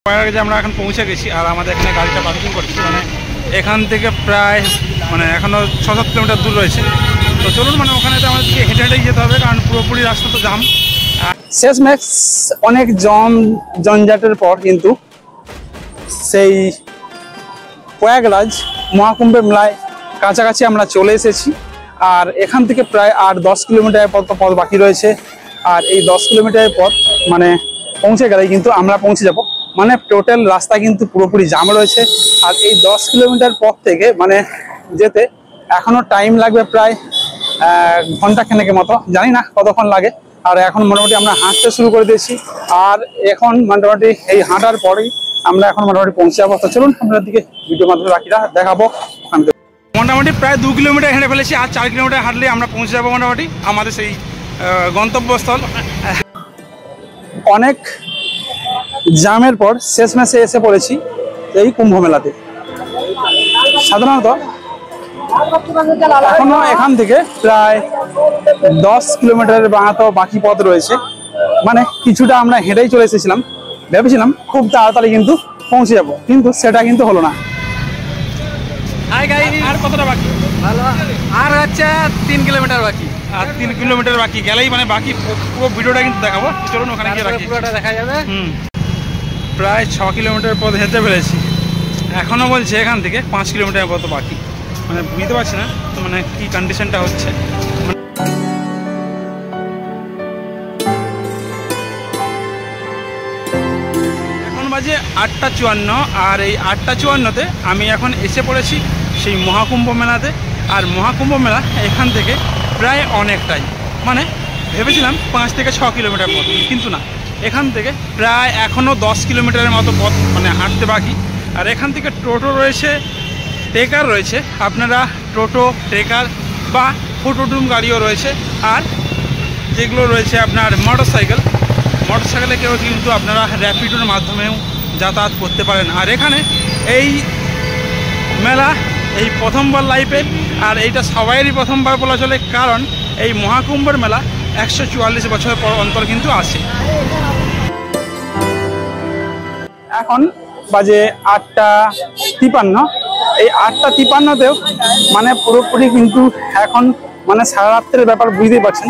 যে আমরা এখন পৌঁছে গেছি আর আমাদের এখানে গাড়িটা পার্কিং করছি, মানে এখান থেকে প্রায় মানে এখনও 6-7 কিলোমিটার দূর রয়েছে। তো চলুন মানে ওখানে তো আমাদেরকে হেঁটে হেঁটেই যেতে হবে, কারণ পুরোপুরি রাস্তা তো জাম। শেষমেশ অনেক জঞ্জাটের পর কিন্তু সেই প্রয়াগরাজ মহাকুম্ভ মেলায় কাছাকাছি আমরা চলে এসেছি। আর এখান থেকে প্রায় আর 10 কিলোমিটার পথ বাকি রয়েছে। আর এই 10 কিলোমিটারের পথ মানে পৌঁছে গেলেই কিন্তু আমরা পৌঁছে যাব। মানে টোটাল রাস্তা কিন্তু পুরোপুরি জাম রয়েছে। আর এই 10 কিলোমিটার পথ থেকে মানে যেতে এখনো টাইম লাগবে প্রায় ঘন্টাখানেকের মতো, জানি না কতক্ষণ লাগে। আর এখন মোটামুটি আমরা হাঁটতে শুরু করে দিয়েছি। আর এখন মোটামুটি এই হাঁটার পরেই আমরা এখন মোটামুটি পৌঁছে যাবো। তো চলুন আপনার দিকে ভিডিও মাধ্যমে দেখাবো। মোটামুটি প্রায় 2 কিলোমিটার হেঁটে ফেলেছি, আর 4 কিলোমিটার হাঁটলে আমরা পৌঁছে যাবো মোটামুটি আমাদের সেই গন্তব্যস্থল। অনেক জামের পর শেষমেশে এসে পড়েছি এই কুম্ভ মেলাতে। সাধারণত এখনো এখান থেকে প্রায় 10 কিলোমিটারের বাকি পথ রয়েছে। মানে কিছুটা আমরা হেঁটেই চলে এসেছিলাম, ভেবেছিলাম খুব তাড়াতাড়ি কিন্তু পৌঁছে যাব, কিন্তু সেটা কিন্তু হলো না। আর কতটা বাকি? আর হচ্ছে 3 কিলোমিটার বাকি। আর 3 কিলোমিটার বাকি গেলেই মানে বাকি পুরো ভিডিওটা কিন্তু দেখাবো। চলুন ওখানে গিয়ে রাখি, পুরোটা দেখা যাবে। প্রায় 6 কিলোমিটার পথ হেঁটে ফেলেছি। এখনও বলছে এখান থেকে 5 কিলোমিটার পথ বাকি। মানে বুঝতে পারছি না তো মানে কি কন্ডিশনটা হচ্ছে। এখন বাজে 8:54। আর এই 8:54-তে আমি এখন এসে পড়েছি সেই মহাকুম্ভ মেলাতে। আর মহাকুম্ভ মেলা এখান থেকে প্রায় অনেকটাই, মানে ভেবেছিলাম 5 থেকে 6 কিলোমিটার পথ, কিন্তু না, এখান থেকে প্রায় এখনও 10 কিলোমিটারের মতো পথ মানে হাঁটতে বাকি। আর এখান থেকে টোটো রয়েছে, ট্রেকার রয়েছে, আপনারা টোটো, ট্রেকার বা ফটোডুম গাড়িও রয়েছে। আর যেগুলো রয়েছে আপনার মোটরসাইকেলে কেউ কিন্তু আপনারা র্যাপিডোর মাধ্যমেও যাতায়াত করতে পারেন। আর এখানে এই মেলা এই প্রথমবার লাইফে, আর এইটা সবাইয়েরই প্রথমবার বলা চলে, কারণ এই মহাকুম্ভের মেলা 144 বছর পর অন্তর কিন্তু আসে। এখন বাজে 8:53। এই 8:53-তেও মানে পুরোপুরি কিন্তু এখন মানে সারা রাত্রের ব্যাপার, বুঝতেই পারছেন।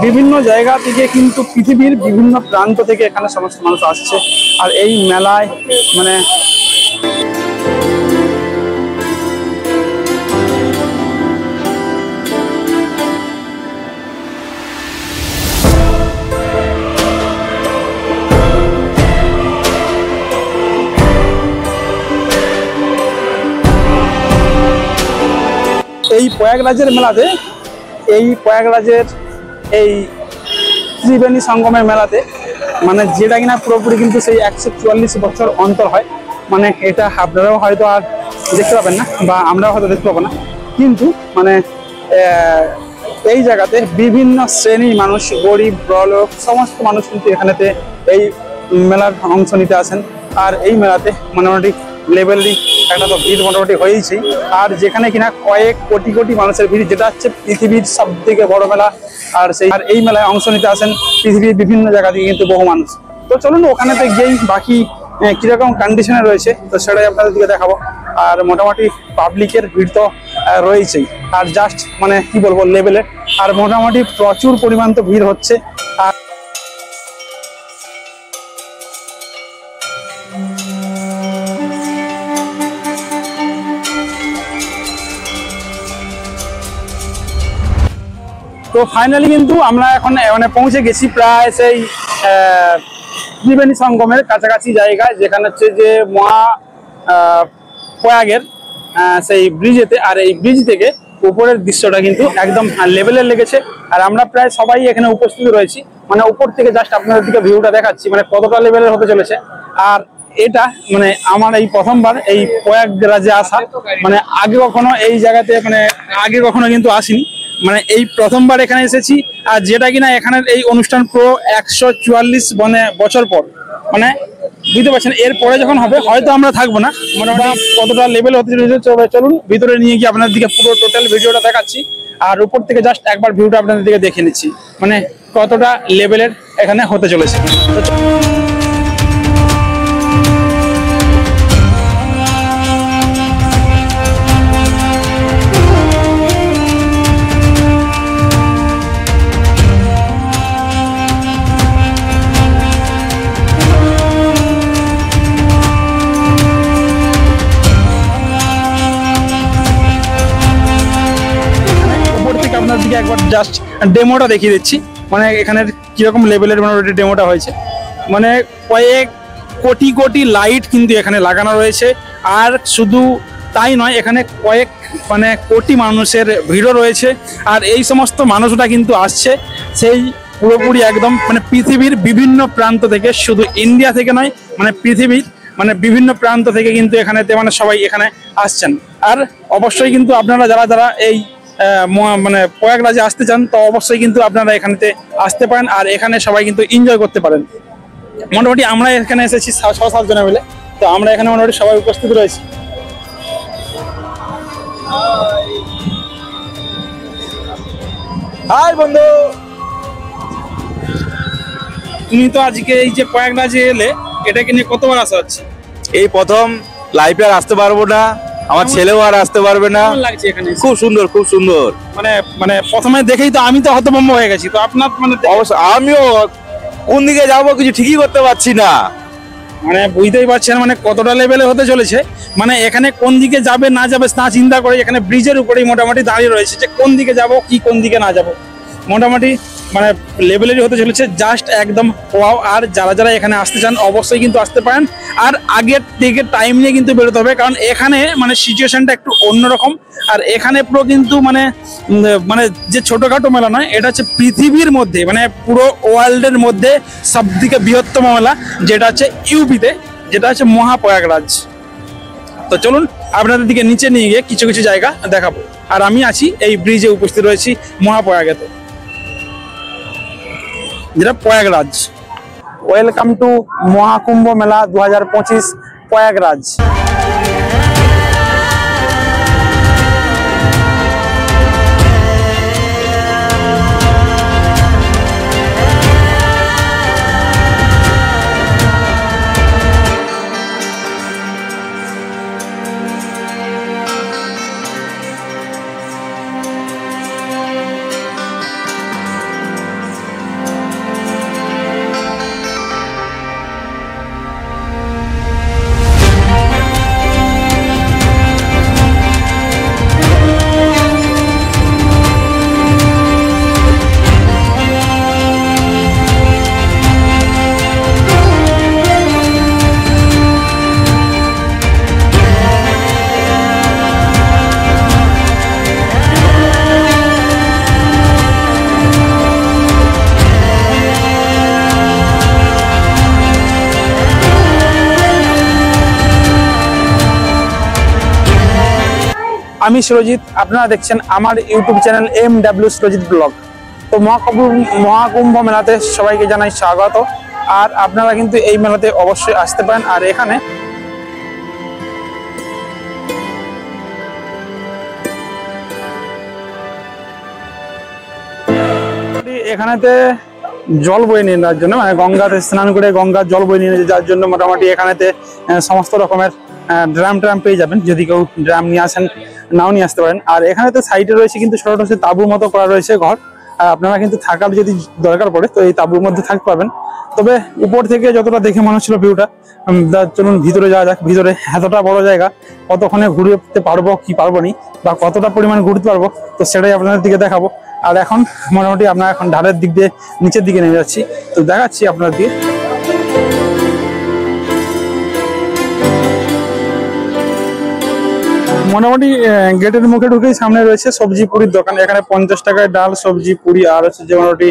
বিভিন্ন জায়গা থেকে কিন্তু পৃথিবীর বিভিন্ন প্রান্ত থেকে এখানে সমস্ত মানুষ আসছে। আর এই মেলায় মানে এই প্রয়াগরাজের মেলাতে, এই প্রয়াগরাজের এই ত্রিবেণী সঙ্গমের মেলাতে মানে যেটা কিনা পুরোপুরি কিন্তু সেই 144 বছর অন্তর হয়। মানে এটা আপনারাও হয়তো আর দেখতে পাবেন না, বা আমরাও হয়তো দেখতে পাবো না, কিন্তু মানে এই জায়গাতে বিভিন্ন শ্রেণীর মানুষ, গরিব বড়লোক সমস্ত মানুষ কিন্তু এখানেতে এই মেলার অংশ নিতে আসেন। আর এই মেলাতে মোটামুটি লেভেলই একটা তো ভিড় মোটামুটি হয়েইছে। আর যেখানে কিনা কয়েক কোটি কোটি মানুষের ভিড়, যেটা হচ্ছে পৃথিবীর সবথেকে বড় মেলা। আর এই মেলায় অংশ নিতে আসেন পৃথিবীর বিভিন্ন জায়গা থেকে কিন্তু বহু মানুষ। তো চলুন ওখানেতে গিয়েই বাকি কীরকম কন্ডিশনে রয়েছে তো সেটাই আপনাদেরকে দেখাবো। আর মোটামুটি পাবলিকের ভিড় তো রয়েছেই, আর জাস্ট মানে কি বলবো লেভেলে। আর মোটামুটি প্রচুর পরিমাণ তো ভিড় হচ্ছে। আর তো ফাইনালি কিন্তু আমরা এখন মানে পৌঁছে গেছি প্রায় সেই ত্রিবেণী সঙ্গমের কাছাকাছি জায়গায়, যেখানে হচ্ছে যে প্রয়াগের সেই ব্রিজেতে। আর এই ব্রিজ থেকে উপরের দৃশ্যটা কিন্তু একদম লেভেলের লেগেছে। আর আমরা প্রায় সবাই এখানে উপস্থিত রয়েছি, মানে উপর থেকে জাস্ট আপনাদের দিকে ভিউটা দেখাচ্ছি, মানে কতটা লেভেলের হতে চলেছে। আর এটা মানে আমার এই প্রথমবার এই প্রয়াগরাজে আসা, মানে আগে কখনো এই জায়গাতে মানে আগে কখনো কিন্তু আসিনি, মানে এই প্রথমবার এখানে এসেছি। আর যেটা কিনা এখানের এই অনুষ্ঠান পুরো 144 বছর পর, মানে বুঝতে পারছেন। এরপরে যখন হবে হয়তো আমরা থাকবো না, মোটামুটি কতটা লেভেল হতে চলেছে চলুন ভিতরে নিয়ে গিয়ে আপনাদের দিকে পুরো টোটাল ভিডিওটা দেখাচ্ছি। আর উপর থেকে জাস্ট একবার ভিউটা আপনাদের দিকে দেখে নিচ্ছি, মানে কতটা লেভেলের এখানে হতে চলেছে। জাস্ট ডেমোটা দেখিয়ে দিচ্ছি, মানে এখানের কিরকম লেভেলের মোটামুটি ডেমোটা হয়েছে। মানে কয়েক কোটি কোটি লাইট কিন্তু এখানে লাগানো রয়েছে, আর শুধু তাই নয়, এখানে কয়েক মানে কোটি মানুষের ভিড়ও রয়েছে। আর এই সমস্ত মানুষরা কিন্তু আসছে সেই পুরোপুরি একদম মানে পৃথিবীর বিভিন্ন প্রান্ত থেকে, শুধু ইন্ডিয়া থেকে নয়, মানে পৃথিবীর মানে বিভিন্ন প্রান্ত থেকে কিন্তু এখানেতে মানে সবাই এখানে আসছেন। আর অবশ্যই কিন্তু আপনারা যারা যারা এই মানে প্রয়াগরাজে আসতে চান, তো অবশ্যই কিন্তু আপনারা এখানেতে আসতে পারেন, আর এখানে সবাই কিন্তু এনজয় করতে পারেন। মোটামুটি আমরা এখানে এসেছি 6-7 জনে মিলে, তো আমরা এখানে মোটামুটি সবাই উপস্থিত রয়েছি। হাই বন্ধু, তুমি তো আজকে এই যে প্রয়াগরাজে এলে, এটাকে নিয়ে কতবার আসা হচ্ছে? এই প্রথম লাইফে আর আসতে পারবো না, আমার ছেলেও আর আসতে পারবে না। কেমন লাগছে এখানে এসে? খুব সুন্দর, খুব সুন্দর। মানে মানে প্রথমে দেখেই তো আমি তো হতভম্ব হয়ে গেছি। তো আপনার মানে অবশ্য আমিও কোন দিকে যাবো কিছু ঠিকই করতে পারছি না। মানে বুঝতেই পারছেন মানে কতটা লেভেলে হতে চলেছে। মানে এখানে কোন দিকে যাবে না যাবে তা চিন্তা করে এখানে ব্রিজের উপরেই মোটামুটি দাঁড়িয়ে রয়েছে যে কোন দিকে যাব কি কোন দিকে না যাব, মোটামুটি মানে লেভেলেরই হতে চলেছে, জাস্ট একদম ওয়াও। আর যারা যারা এখানে আসতে চান অবশ্যই কিন্তু আসতে পারেন, আর আগের থেকে টাইম নিয়ে কিন্তু বেরোতে হবে, কারণ এখানে মানে সিচুয়েশনটা একটু অন্যরকম। আর এখানে পুরো কিন্তু মানে মানে যে ছোটখাটো মেলা নয়, এটা হচ্ছে পৃথিবীর মধ্যে মানে পুরো ওয়ার্ল্ডের মধ্যে সবথেকে বৃহত্তম মেলা, যেটা হচ্ছে ইউপিতে, যেটা হচ্ছে মহাপ্রয়াগরাজ। তো চলুন আপনাদের দিকে নিচে নিয়ে গিয়ে কিছু কিছু জায়গা দেখাবো। আর আমি আছি এই ব্রিজে উপস্থিত রয়েছি মহাপ্রয়াগেতে, যেটা প্রয়াগরাজ। ওয়েলকাম টু মহাকুম্ভ মেলা 2025 প্রয়াগরাজ। আমি সুরজিৎ, আপনারা দেখছেন আমার YouTube channel MW Surajit blog. তো মহাকুম্ভ মেলাতে সবাইকে জানাই স্বাগত। আর আপনারা কিন্তু এই মেলাতে অবশ্যই আসতে পারেন। আর এখানে এখানেতে জল বয়ে নিয়ে যাওয়ার জন্য, মানে গঙ্গাতে স্নান করে গঙ্গার জল বয়ে নিয়ে যাওয়ার জন্য মোটামুটি এখানেতে সমস্ত রকমের ড্রাম পেয়ে যাবেন। যদি কেউ ড্রাম নিয়ে আসেন, নাও নিয়ে আসতে পারেন। আর এখানে তো সাইডে রয়েছে কিন্তু ছোট ছোট তাঁবুর মতো করা রয়েছে ঘর, আর আপনারা কিন্তু থাকার যদি দরকার পড়ে তো এই তাঁবুর মধ্যে থাকতে পারবেন। তবে উপর থেকে যতটা দেখে মনে হচ্ছিল ভিউটা, চলুন ভিতরে যাওয়া যাক। ভিতরে এতটা বড় জায়গা, কতক্ষণে ঘুরতে পারবো কি পারবো নি, বা কতটা পরিমাণ ঘুরতে পারবো, তো সেটাই আপনাদের দিকে দেখাবো। আর এখন মোটামুটি আমরা এখন ঢালের দিক দিয়ে নিচের দিকে নেমে যাচ্ছি, তো দেখাচ্ছি আপনাদের দিকে। মোটামুটি গেটের মুখে ঢুকেই সামনে রয়েছে সবজি পুরির দোকান। এখানে 50 টাকায় ডাল, সবজি, পুরি আর হচ্ছে যে মোটামুটি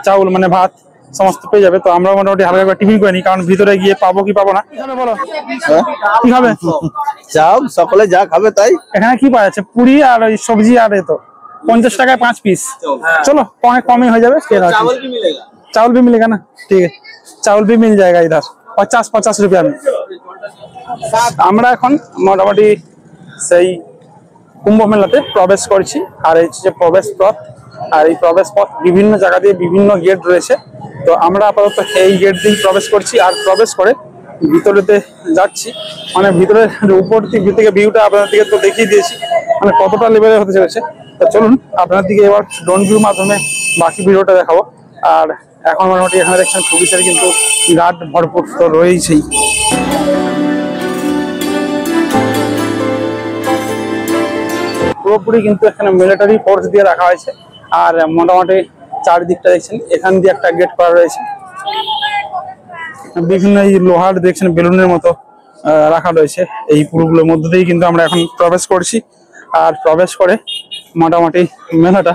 চাউল মানে ভাত সমস্ত পেয়ে যাবে। তো আমরা মোটামুটি হালকা করে টিফিন করে নিই, কারণ ভিতরে গিয়ে পাবো কি পাবো না। কি খাবে বলো? কি খাবে? চাও, সকলে যা খাবে তাই। এখানে কি পাওয়া যাচ্ছে? পুরি আর ওই সবজি, আর এ তো 50 টাকায় 5 পিস। चलो कम ही हो जाए। चावल भी मिलेगा? चावल भी मिलेगा ना, ठीक है, चावल भी मिल जाएगा इधर 50 रुपया में। আমরা এখন মোটামুটি সেই কুম্ভ মেলাতে প্রবেশ করছি। আর এই যে প্রবেশ পথ, আর এই প্রবেশ পথ বিভিন্ন জায়গা দিয়ে বিভিন্ন গেট রয়েছে। তো আমরা আপাতত এই গেট দিয়ে প্রবেশ করছি, আর প্রবেশ করে ভিতরেতে যাচ্ছি। মানে ভিতরের উপর থেকে ভিউটা আপনাদের দিকে তো দেখিয়ে দিয়েছি, মানে কতটা লেভেলে হতে চলেছে। তো চলুন আপনার দিকে এবার ড্রোন ভিউর মাধ্যমে বাকি ভিডিওটা দেখাবো। আর এখন মোটামুটি এখানে দেখছেন পুলিশের কিন্তু গার্ড ভরপুর তো রয়েছেই। পুরোপুরি কিন্তু এখানে মিলিটারি ফোর্স দিয়ে রাখা হয়েছে। আর মোটামুটি চারিদিকটা দেখছেন এখান দিয়ে একটা গেট করা রয়েছে, বিভিন্ন এই লোহার দেখছেন বেলুনের মতো রাখা রয়েছে। এই পুরোগুলোর মধ্যে দিয়ে কিন্তু আমরা এখন প্রবেশ করছি। আর প্রবেশ করে মোটামুটি মেলাটা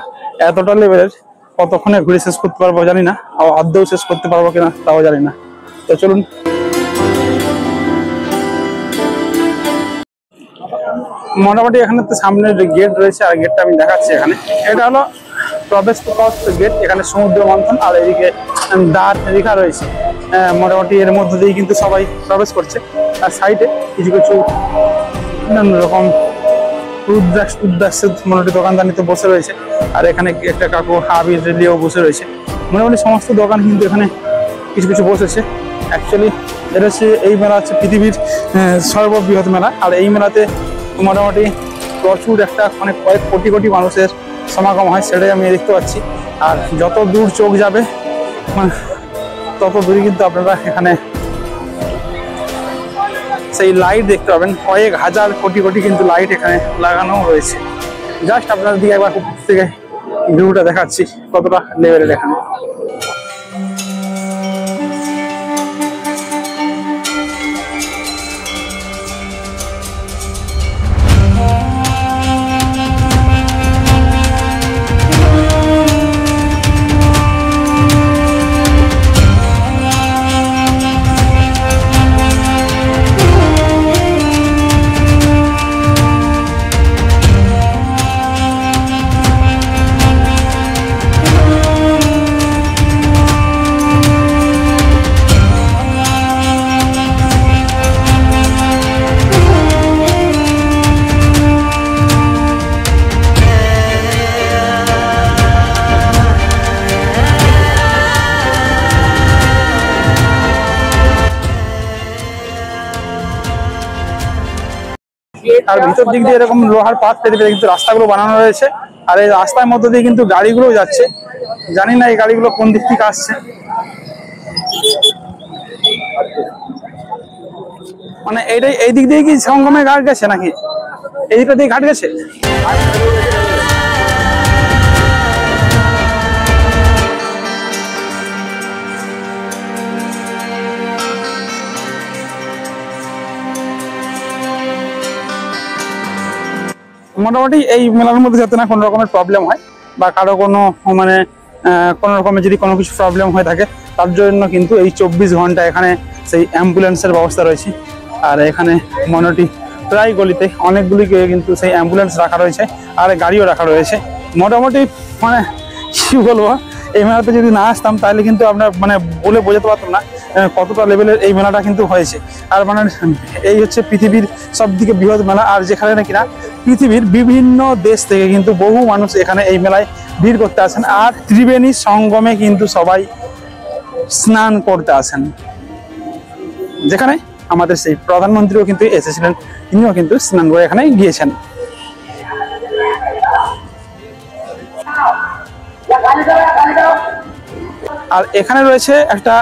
এতটা লেভেলের, কতক্ষণে ঘুরে শেষ করতে পারবো জানি না, আদৌ শেষ করতে পারবো কিনা তাও জানি না। তো চলুন। মোটামুটি এখানে তো সামনে গেট রয়েছে, আর গেটটা আমি দেখাচ্ছি এখানে। এটা হলো প্রবেশ গেট, এখানে সমুদ্র মন্থন, আর এদিকে দ্বার লেখা রয়েছে। মোটামুটি এর মধ্যে দিয়ে কিন্তু সবাই প্রবেশ করছে। আর সাইডে কিছু কিছু নানান রকম মোটামুটি দোকানদানিতে বসে রয়েছে। আর এখানে একটা কাকু হাবির রেলিও বসে রয়েছে। মোটামুটি সমস্ত দোকান কিন্তু এখানে কিছু কিছু বসেছে। অ্যাকচুয়ালি এটা হচ্ছে, এই মেলা হচ্ছে পৃথিবীর সর্ববৃহৎ মেলা। আর এই মেলাতে মোটামুটি প্রচুর একটা মানে কয়েক কোটি কোটি মানুষের সমাগম হয়, সেটাই আমি দেখতে পাচ্ছি। আর যত দূর চোখ যাবে তত দূরে কিন্তু আপনারা এখানে সেই লাইট দেখতে পাবেন। কয়েক হাজার কোটি কোটি কিন্তু লাইট এখানে লাগানো রয়েছে। জাস্ট আপনার দিকে একবার উপর থেকে ভিউটা দেখাচ্ছি কতটা লেভেলের এখানে। আর ভিতর দিক দিয়ে এরকম লোহার পাত পেতে পেতে কিন্তু রাস্তাগুলো বানানো রয়েছে। আর এই রাস্তার মধ্যে দিয়ে কিন্তু গাড়িগুলো যাচ্ছে, জানি না এই গাড়িগুলো কোন দিক থেকে আসছে। মানে এইটাই এই দিক দিয়ে কি সঙ্গমে ঘাট গেছে নাকি এই দিকটা দিয়ে ঘাট গেছে? মোটামুটি এই মেলার মধ্যে যাতে না কোনো রকমের প্রবলেম হয়, বা কারো কোনো মানে কোনো রকমের যদি কোনো কিছু প্রবলেম হয়ে থাকে, তার জন্য কিন্তু এই 24 ঘন্টা এখানে সেই অ্যাম্বুলেন্সের ব্যবস্থা রয়েছে। আর এখানে মোটামুটি প্রায় গলিতে অনেকগুলি কিন্তু সেই অ্যাম্বুলেন্স রাখা রয়েছে, আর গাড়িও রাখা রয়েছে। মোটামুটি মানে কি বলবো, এই মেলাতে যদি না আসতাম তাহলে কিন্তু আপনার মানে বলে বোঝাতে পারতাম না কতটা লেভেলের এই মেলাটা কিন্তু হয়েছে। আর মানে এই হচ্ছে পৃথিবীর সবথেকে বৃহৎ মেলা, আর যেখানে নাকি না পৃথিবীর বিভিন্ন দেশ থেকে কিন্তু বহু মানুষ এখানে এই মেলায় ভিড় করতে আসেন। আর ত্রিবেণী সঙ্গমে কিন্তু সবাই স্নান করতে আসেন, যেখানে আমাদের সেই প্রধানমন্ত্রীও কিন্তু এসেছিলেন, তিনিও কিন্তু স্নান করে এখানে গিয়েছেন। আর এখানে রয়েছে একটা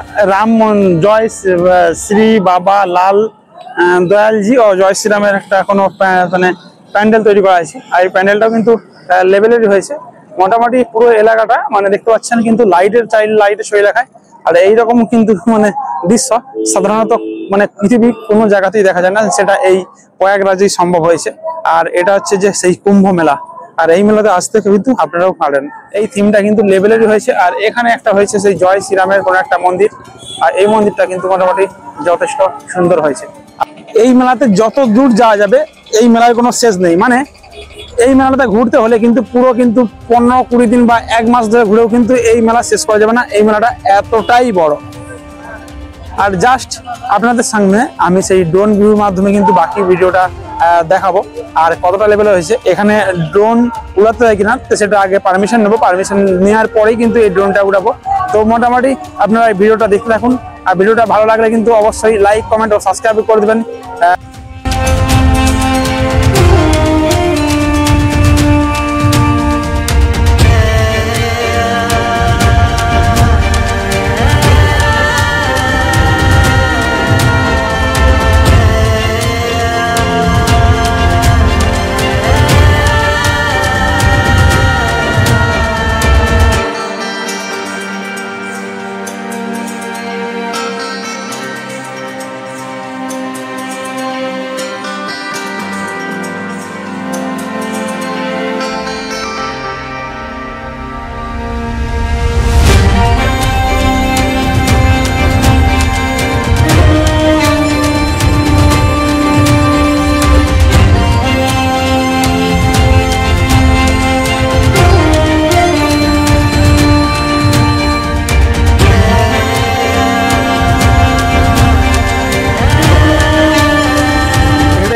জয় শ্রী বাবা লাল দয়ালজি ও জয় শ্রীরামের একটা কোনো মানে প্যান্ডেল তৈরি করা হয়েছে। আর এই প্যান্ডেলটাও কিন্তু লেভেলেরই হয়েছে। মোটামুটি পুরো এলাকাটা মানে দেখতে পাচ্ছেন কিন্তু লাইটের চাইল্ড লাইটের ছবি দেখায়। আর এইরকম কিন্তু মানে দৃশ্য সাধারণত মানে পৃথিবীর কোনো জায়গাতেই দেখা যায় না, সেটা এই প্রয়াগরাজেই সম্ভব হয়েছে। আর এটা হচ্ছে যে সেই কুম্ভ মেলা, আর এই মেলাতে আসতে কিন্তু আপনারাও পারেন। এই থিমটা কিন্তু লেভেলেরই হয়েছে। আর এখানে একটা হয়েছে সেই জয় শ্রীরামের কোনো একটা মন্দির, আর এই মন্দিরটা কিন্তু মোটামুটি যথেষ্ট সুন্দর হয়েছে। এই মেলাতে যত দূর যাওয়া যাবে এই মেলার কোনো শেষ নেই। মানে এই মেলাটা ঘুরতে হলে কিন্তু পুরো কিন্তু 15-20 দিন বা 1 মাস ধরে ঘুরেও কিন্তু এই মেলা শেষ করা যাবে না। এই মেলাটা এতটাই বড়। আর জাস্ট আপনাদের সামনে আমি সেই ড্রোন ভিউর মাধ্যমে কিন্তু বাকি ভিডিওটা দেখাবো। আর কতটা লেভেলে হয়েছে, এখানে ড্রোন উড়াতে হয় কিনা সেটা আগে পারমিশন নেবো, পারমিশন নেওয়ার পরেই কিন্তু এই ড্রোনটা উড়াবো। তো মোটামুটি আপনারা এই ভিডিওটা দেখতে থাকুন। আর ভিডিওটা ভালো লাগলে কিন্তু অবশ্যই লাইক, কমেন্ট ও সাবস্ক্রাইব করে দেবেন।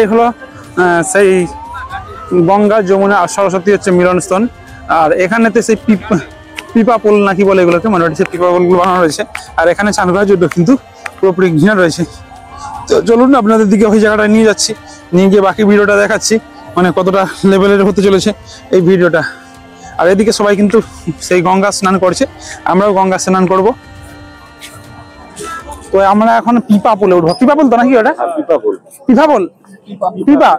এটাই হলো সেই গঙ্গা যমুনা আর সরস্বতী হচ্ছে মিলনস্থল। আর এখানেতে সেই পিপা পোল নাকি বলে এগুলোকে, মানে সেই পিপা পোলগুলো বানানো রয়েছে। আর এখানে চান করার জন্য কিন্তু পুরোপুরি ঘিরে রয়েছে। তো চলুন আপনাদের দিকে ওই জায়গাটা নিয়ে যাচ্ছি, নিয়ে গিয়ে বাকি ভিডিওটা দেখাচ্ছি, মানে কতটা লেভেলের হতে চলেছে এই ভিডিওটা। আর এদিকে সবাই কিন্তু সেই গঙ্গা স্নান করছে, আমরাও গঙ্গা স্নান করব। তো আমরা এখন পিপা পোলে উঠবো। পিপা পোল তো নাকি ওটা? পিপা পোল, পিপা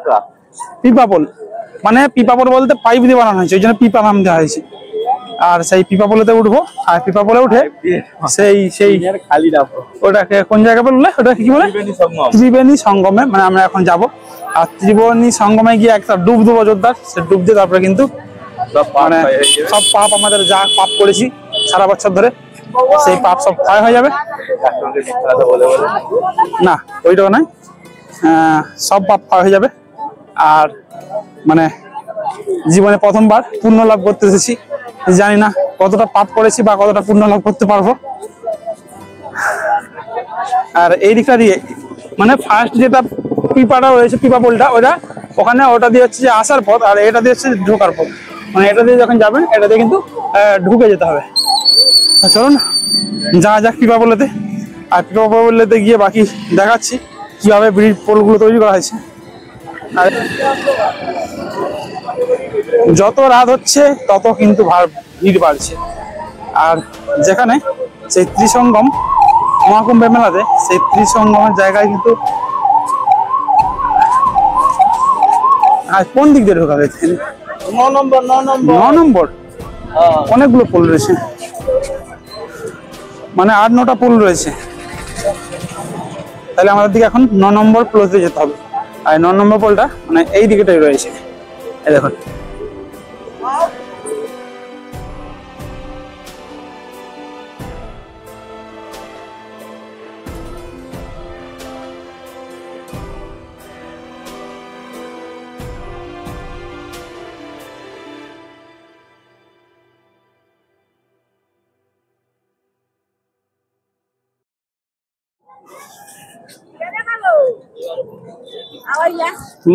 পিপা পোল, মানে পিপা পোল বলতে পাইপ দিয়ে বানানো হয়েছে, ওই জন্য পিপা নাম দেওয়া হয়েছে। আর সেই পিপা পোলেতে উঠবো। আর পিপা পোলে উঠে সেই ওটাকে কোন জায়গা বললে, ওটা কি বলে, ত্রিবেণী সঙ্গমে, মানে আমরা এখন যাব। আর ত্রিবেণী সঙ্গমে গিয়ে একটা ডুব দেবো জোরদার। সে ডুব দিয়ে তারপরে কিন্তু মানে সব পাপ, আমাদের যা পাপ করেছি সারা বছর ধরে, সেই পাপ সব ক্ষয় হয়ে যাবে। না ওইটাও নয়, সব পাপ ক্ষয় হয়ে যাবে। আর মানে জীবনে প্রথমবার পুণ্য লাভ করতে এসেছি, জানি না কতটা পাপ করেছি বা কতটা পুণ্য লাভ করতে পারবো। আর এই দিকটা দিয়ে মানে ফার্স্ট যেটা পিপাটা রয়েছে, পিপা পোলটা, ওটা ওখানে, ওটা দিয়ে হচ্ছে যে আসার পথ, আর এটা দিয়ে হচ্ছে ঢোকার পথ। মানে এটা দিয়ে যখন যাবেন, এটা দিয়ে কিন্তু ঢুকে যেতে হবে। চলুন যা যাক পিপা পোলেতে। আর পিপা পোলেতে গিয়ে বাকি দেখাচ্ছি কিভাবে ব্রিজ পোলগুলো তৈরি করা হয়েছে। আর যত রাত হচ্ছে তত কিন্তু ভিড় বাড়ছে। আর যেখানে সেই ত্রিসঙ্গম মহাকুম্ভের মেলাতে, সেই ত্রিসঙ্গমের জায়গায় কিন্তু কোন দিক দিয়ে ঢোকা হয়েছে? 9 নম্বর অনেকগুলো পোল রয়েছে, মানে 8-9টা পোল রয়েছে। তাহলে আমাদের দিকে এখন 9 নম্বর পোলতে যেতে হবে। আর 9 নম্বর পোলটা মানে এই দিকেটাই রয়েছে, এই দেখুন।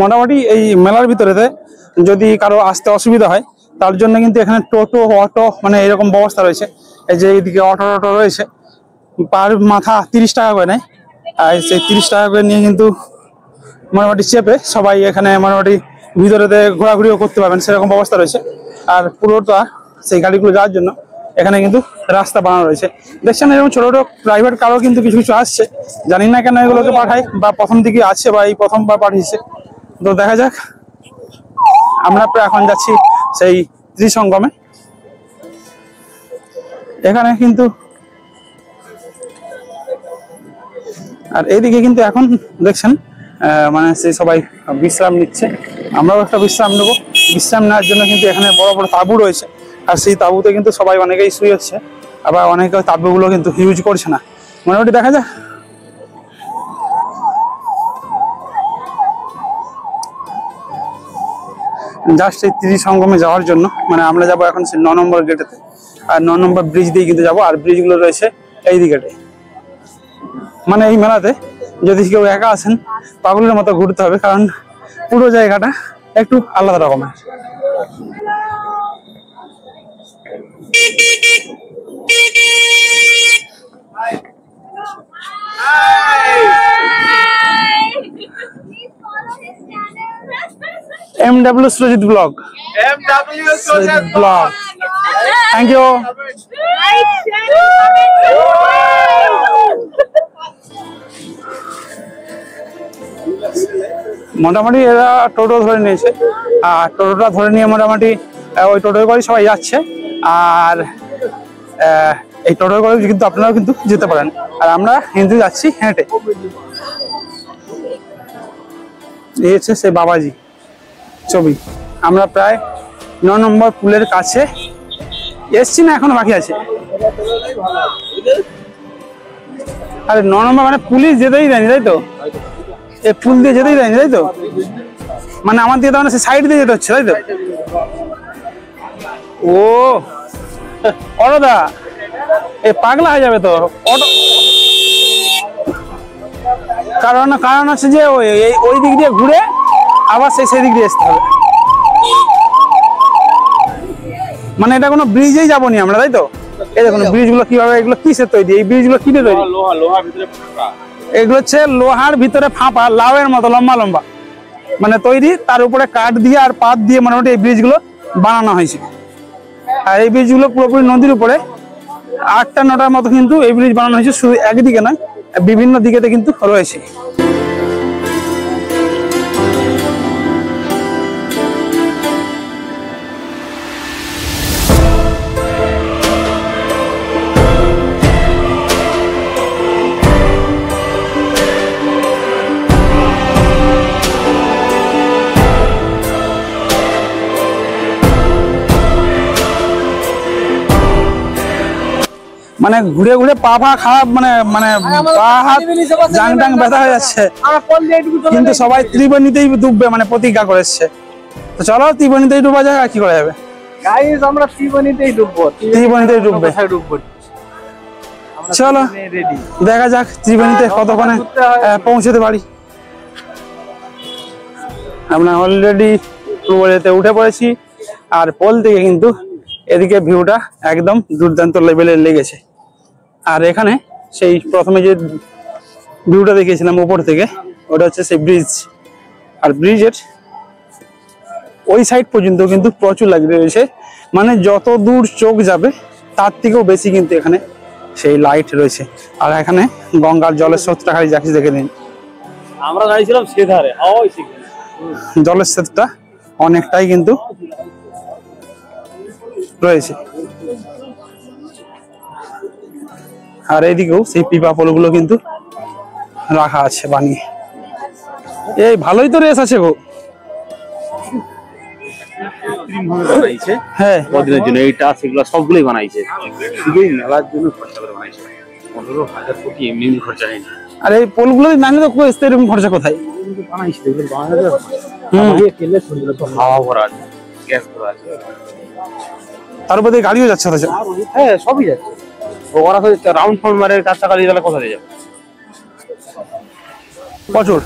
মোটামুটি এই মেলার ভিতরেতে যদি কারো আসতে অসুবিধা হয়, তার জন্য কিন্তু এখানে টোটো, অটো, মানে এরকম ব্যবস্থা রয়েছে। এই যে এইদিকে অটো রয়েছে, পার মাথা 30 টাকা করে নেয়। আর সেই 30 টাকা করে নিয়ে কিন্তু মোটামুটি চেপে সবাই এখানে মোটামুটি ভিতরেতে ঘোরাঘুরিও করতে পারবেন, সেরকম ব্যবস্থা রয়েছে। আর পুরোটা সেই গাড়িগুলো যাওয়ার জন্য এখানে কিন্তু রাস্তা বানানো রয়েছে। দেখছেন এরকম ছোট ছোট প্রাইভেট কারও কিন্তু কিছু কিছু আসছে, জানি না কেন এগুলোকে পাঠায়, বা প্রথম দিকে আছে বা এই প্রথমবার পাঠিয়েছে। তো দেখা যাক। আমরা এখন যাচ্ছি সেই ত্রিসঙ্গমে। এখানে কিন্তু আর এইদিকে কিন্তু এখন দেখছেন মানে সেই সবাই বিশ্রাম নিচ্ছে, আমরাও একটা বিশ্রাম নেবো। বিশ্রাম নেওয়ার জন্য কিন্তু এখানে বড় বড় তাঁবু রয়েছে। আর সেই তাঁবুতে কিন্তু সবাই অনেকেই শুয়ে হচ্ছে, আবার অনেকে তাঁবুগুলো কিন্তু ইউজ করছে না। মোটামুটি দেখা যাক। জাস্ট এই ত্রিসঙ্গমে যাওয়ার জন্য, মানে আমরা যাবো এখন সেই 9 নম্বর গেটেতে। আর 9 নম্বর ব্রিজ দিয়ে কিন্তু যাবো। আর ব্রিজগুলো রয়েছে এই দিকেতে। মানে এই মেলাতে যদি কেউ একা আসেন, পাগলের মতো ঘুরতে হবে, কারণ পুরো জায়গাটা একটু আলাদা রকমের। MW Srojit Vlog. Vlog. Thank you. মোটামুটি এরা টোটো ধরে নিয়েছে। আর টোটোটা ধরে নিয়ে মোটামুটি ওই টোটোয় করে সবাই যাচ্ছে। আর এই টোটোয় করে কিন্তু আপনারাও কিন্তু যেতে পারেন। আর আমরা কিন্তু যাচ্ছি হেঁটে। এই হচ্ছে সেই বাবাজি ছবি। আমরা প্রায় 9 নম্বর পুলের কাছে এসছি, না এখনো বাকি আছে। আরে 9 নম্বর মানে পুলিশ যেতেই দেয়নি, তাই তো? এই পুল দিয়ে যেতেই দেয়নি, তাই তো? মানে আমার দিকে মানে সাইড দিয়ে যেতে হচ্ছে, তাই তো? ও অটোদা এই পাগলা হয়ে যাবে তো অটো। কারণ হচ্ছে যে ওই দিক দিয়ে ঘুরে আবার সেই দিক দিয়ে আসতে হবে। মানে এটা কোনো ব্রিজেই যাবো নি আমরা, তাই তো? এই দেখুন ব্রিজগুলো কিভাবে, এগুলো কিসের তৈরি? এই ব্রিজগুলো কিনে তৈরি? লোহার ভিতরে ফাঁকা। এগুলো হচ্ছে লোহার ভিতরে ফাঁপা, লাউয়ের মতো লম্বা লম্বা মানে তৈরি, তার উপরে কাঠ দিয়ে আর পাত দিয়ে মোটামুটি এই ব্রিজগুলো বানানো হয়েছে। আর এই ব্রিজগুলো পুরোপুরি নদীর উপরে 8টা 9টার মতো কিন্তু এই ব্রিজ বানানো হয়েছে, শুধু একদিকে নয় বিভিন্ন দিকেতে কিন্তু রয়েছে। মানে ঘুরে ঘুরে পা খারাপ, মানে পা হাত জাং টাং ব্যথা হয়ে যাচ্ছে, কিন্তু সবাই ত্রিবেণীতেই ডুববে মানে প্রতিজ্ঞা করেছে। তো চলো ত্রিবেণীতেই ডুবা যাক, আর কি করা যাবে। গাইস আমরা ত্রিবেণীতেই ডুববো, ত্রিবেণীতেই ডুববে। চলো দেখা যাক ত্রিবেণীতে কতক্ষণে পৌঁছতে পারি। আমরা অলরেডি ট্রুবলেতে উঠে পড়েছি, আর পোল থেকে কিন্তু এদিকে ভিউটা একদম দুর্দান্ত লেভেলের লেগেছে। আর এখানে সেই প্রথমে যে ভিউটা দেখিয়েছিলাম উপর থেকে, ওটা হচ্ছে সেই ব্রিজ। আর ব্রিজের ওই সাইড পর্যন্ত কিন্তু প্রচুর লাগিয়ে রয়েছে, মানে যত দূর চোখ যাবে তার থেকেও বেশি কিন্তু এখানে সেই লাইট রয়েছে। আর এখানে গঙ্গার জলের স্রোতটা খালি যাচ্ছে, দেখে নিন। আমরা দাঁড়িয়েছিলাম সেধারে, জলের স্রোতটা অনেকটাই কিন্তু রয়েছে। আর এইদিকেও সেই পিপা পোলগুলো কিন্তু রাখা আছে বানিয়ে। এই ভালোই তো রেস আছে গো। বানাইছে হ্যাঁ কদিনের জন্য এইটা সেগুলো সবগুলোই বানাইছে, শুধুই মেলার জন্য খরচা করে বানাইছে। 15,000 কোটি এমনি এমনি খরচা হয়নি। আর এই পোলগুলো না নিলে তো এরকম খরচা কোথায়? বানাইছে এগুলো বানাতে তেলে ছড়িয়ে তো হাওয়া ভরা আছে, গ্যাস ভরা আছে, তার উপরে গাড়িও যাচ্ছে। হ্যাঁ সবই যাচ্ছে। ওরা রাউন্ড ফাউন্ড মারে 4 টাকা দিয়ে তাহলে কোথায় যাবে? প্রচুর।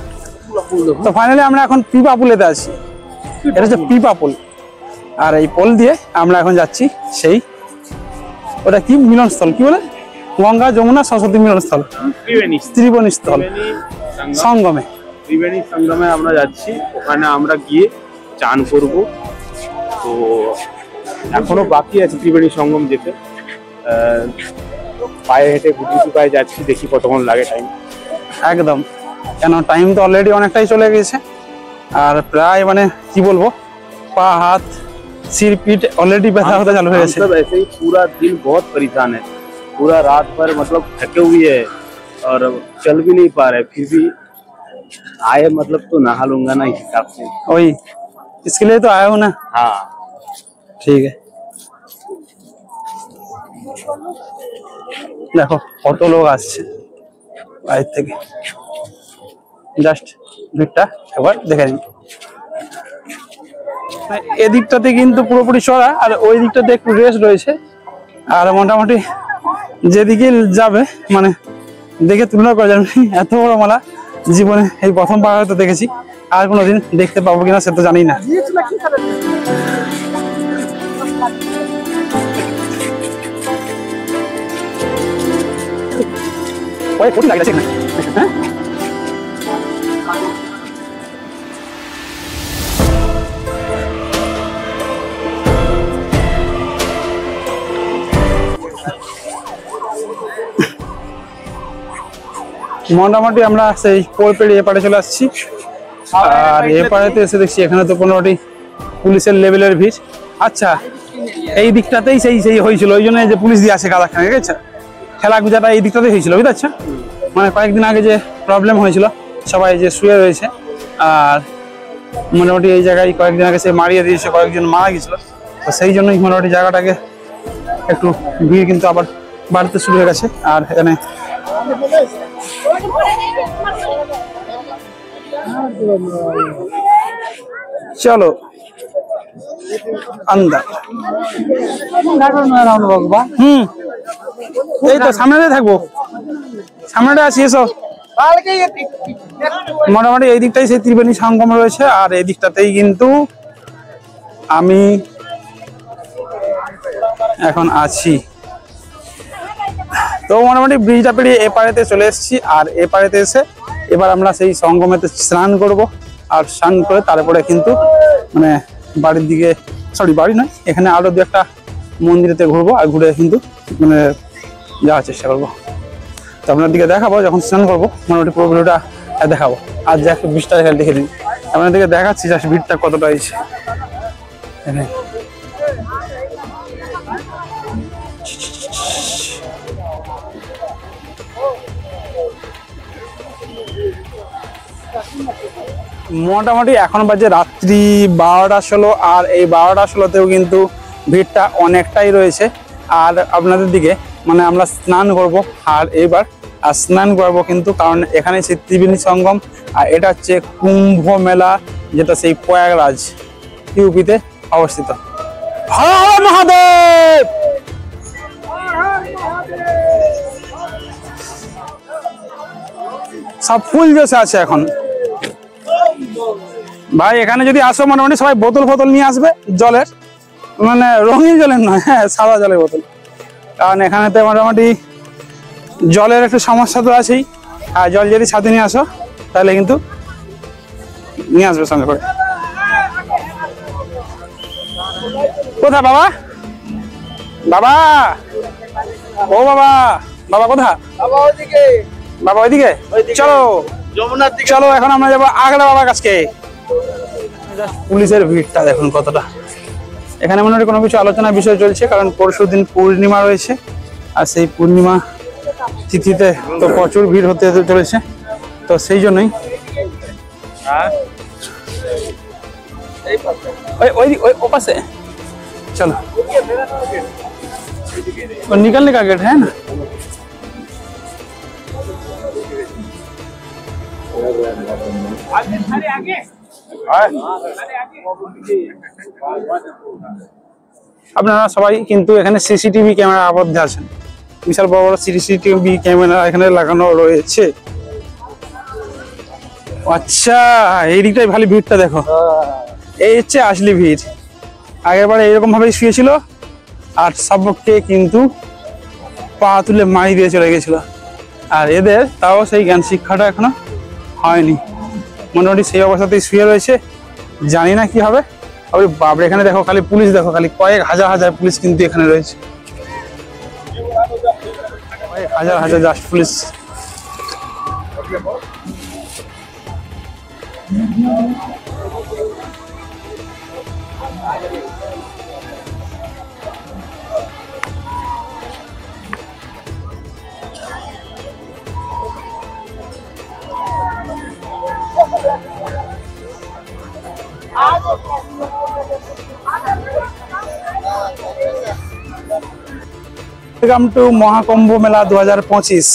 তো ফাইনালি আমরা এখন পিপা পুলেতে আছি। এটা হচ্ছে পিপা পুল। আর এই পোল দিয়ে আমরা এখন যাচ্ছি সেই, ওটা কি মিলনস্থল কি বলে, গঙ্গা যমুনা সরস্বতী মিলনস্থল, ত্রিবেণী স্থল সঙ্গমে। ত্রিবেণী সঙ্গমে আমরা যাচ্ছি, ওখানে আমরা গিয়ে চান করব। তো এখনো বাকি আছে ত্রিবেণী সঙ্গম যেতে, পায়ে হেঁটে গুটি পায়ে যাচ্ছি, দেখি কতক্ষণ লাগে টাইম। একদম, কেন টাইম তো অলরেডি অনেকটাই চলে গেছে। আর প্রায় মানে কি বলবো, পা হাত सिर पीठ ऑलरेडी व्यथा होता चालू है। मतलब ऐसे ही पूरा दिन बहुत परेशान है, पूरा रात भर मतलब थके हुए है और चल भी नहीं पा रहे, फिर भी आए मतलब तो नहा लूंगा ना इस हिसाब से। वही इसके लिए तो आया हूँ ना। हाँ ठीक है, देखो কত লোক আসছে বাইরে থেকে, জাস্ট ভিড়টা একবার দেখে নিন। এদিকটাতে কিন্তু পুরোপুরি চড়া আর ওই দিকটাতে একটু রেস্ট রয়েছে। আর মোটামুটি যেদিকে যাবে মানে দেখে তুলনা করা যাবে, এত বড় মেলা জীবনে এই প্রথম বার হয়তো দেখেছি, আর কোনোদিন দেখতে পাবো কিনা সে তো জানি না। হ্যাঁ মোটামুটি আমরা সেই পোল পেরিয়ে এপারে চলে আসছি। আর এপারেতে এসে দেখছি এখানে তো মোটামুটি পুলিশের লেভেলের ভিড়। আচ্ছা এই দিকটাতেই সেই সেই হয়েছিল, ওই জন্য যে পুলিশ দিয়ে আসে কাদাখানে, ঠিক আছে, খেলা গুজাটা এই দিকটাতেই হয়েছিল, বুঝতে পারছো? মানে কয়েকদিন আগে যে প্রবলেম হয়েছিল, সবাই যে শুয়ে রয়েছে, আর মোটামুটি এই জায়গায় কয়েকদিন আগে সে মারিয়ে দিয়েছে, কয়েকজন মারা গেছিল, তো সেই জন্যই মোটামুটি জায়গাটাকে একটু ভিড় কিন্তু আবার বাড়তে শুরু হয়ে গেছে। আর এখানে চলো अंदर। এই তো সামনে থাকবো, সামনে আছি, এসো মোটামুটি এই দিকটাই সেই ত্রিবেণী সঙ্গম রয়েছে, আর এই দিকটাতেই কিন্তু আমি এখন আছি। তো মোটামুটি ব্রিজটা পেরিয়ে এপারেতে চলে এসেছি, আর এপারেতে এসে এবার আমরা সেই সঙ্গমেতে স্নান করব, আর স্নান করে তারপরে কিন্তু মানে বাড়ির দিকে, সরি বাড়ি নয়, এখানে আরো দু একটা মন্দিরেতে ঘুরবো, আর ঘুরে কিন্তু মানে যাওয়ার চেষ্টা করবো। তো আপনার দিকে দেখাবো যখন স্নান করবো, মোটামুটি পুরো ভিডিওটা দেখাবো। আর যে একটা ব্রিজটা এখানে দেখে দিন, আপনাদেরকে দেখাচ্ছি যে ভিড়টা কতটা হয়েছে। মোটামুটি এখন বাজে রাত্রি 12টা 16, আর এই 12টা 16তেও কিন্তু ভিড়টা অনেকটাই রয়েছে। আর আপনাদের দিকে মানে আমরা স্নান করব, আর এইবার স্নান করবো কিন্তু, কারণ এখানে সেই ত্রিবেণী সঙ্গম, আর এটা হচ্ছে কুম্ভ মেলা, যেটা সেই প্রয়াগরাজ ইউপিতে অবস্থিত। হর হর মহাদেব। সব ফুল জোশে আছে এখন ভাই। এখানে যদি আসো মোটামুটি সবাই বোতল ফোতল নিয়ে আসবে জলের, মানে রঙিন জলের নয়, হ্যাঁ সাদা জলের বোতল, কারণ এখানেতে মোটামুটি জলের একটু সমস্যা তো আছেই। আর জল যদি সাথে নিয়ে আসো তাহলে কিন্তু নিয়ে আসবে সঙ্গে করে। কোথা বাবা? বাবা, ও বাবা, বাবা কোথা? বাবা ওইদিকে, চলো চলো এখন আমরা যাবো আগলা বাবার কাছে। পুলিশের ভিড়টা দেখুন কতটা। এখানে মনে হয় কোনো কিছু আলোচনার বিষয় চলছে, কারণ পরশুদিন পূর্ণিমা রয়েছে, আর সেই পূর্ণিমা তিথিতে তো প্রচুর ভিড় হতে চলেছে। তো সেই জন্যই ওই পাশে চলো निकलने का गेट है ना। আপনারা সবাই কিন্তু এখানে সিসিটিভি ক্যামেরা আবদ্ধ আছেন, বিশাল বড় বড় সিসিটিভি ক্যামেরা এখানে লাগানো রয়েছে। আচ্ছা, এই দিকটাই ভালো ভিড়টা দেখো, এই হচ্ছে আসলি ভিড়। আগের বারে এরকম ভাবে শুয়েছিল, আর সবকে কিন্তু পা তুলে মারি দিয়ে চলে গেছিল, আর এদের তাও সেই জ্ঞান শিক্ষাটা এখনো হয়নি, মোটামুটি সেই অবস্থাতেই শুয়ে রয়েছে। জানি না কি হবে। আবার বাবরে এখানে দেখো খালি পুলিশ, দেখো খালি কয়েক হাজার হাজার পুলিশ কিন্তু এখানে রয়েছে, হাজার হাজার just police. Welcome to Maha Kumbh মেলা 2025।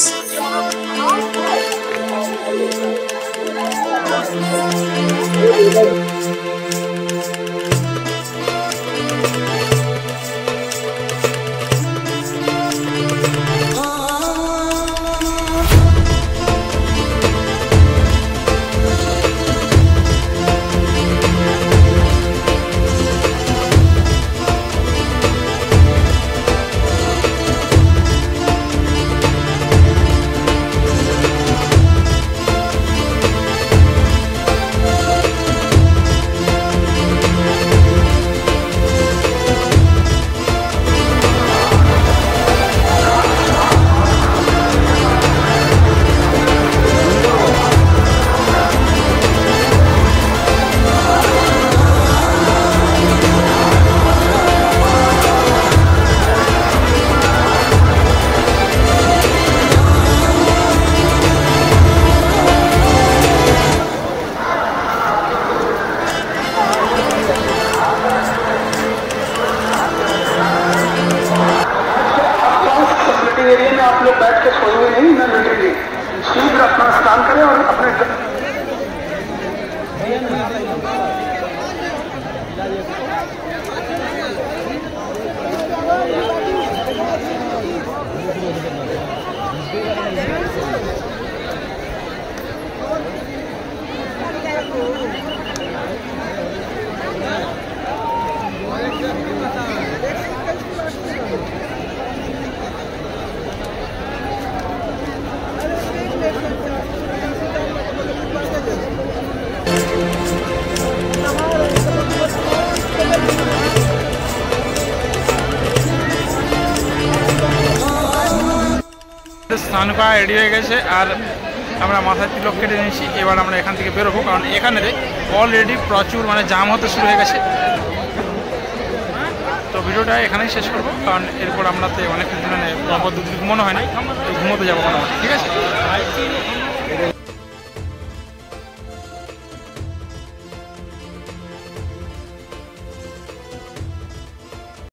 স্নান করা রেডি হয়ে গেছে, আর আমরা মাথায় তিলক কেটে নিয়েছি। এবার আমরা এখান থেকে বেরোবো, কারণ এখানে অলরেডি প্রচুর মানে জাম হতে শুরু হয়ে গেছে। তো ভিডিওটা এখানেই শেষ করবো, কারণ এরপর আমরা তো অনেক মানে পরপর দুদিন ঘুমানো হয় না, ঘুমোতে যাবো কোনো, ঠিক আছে।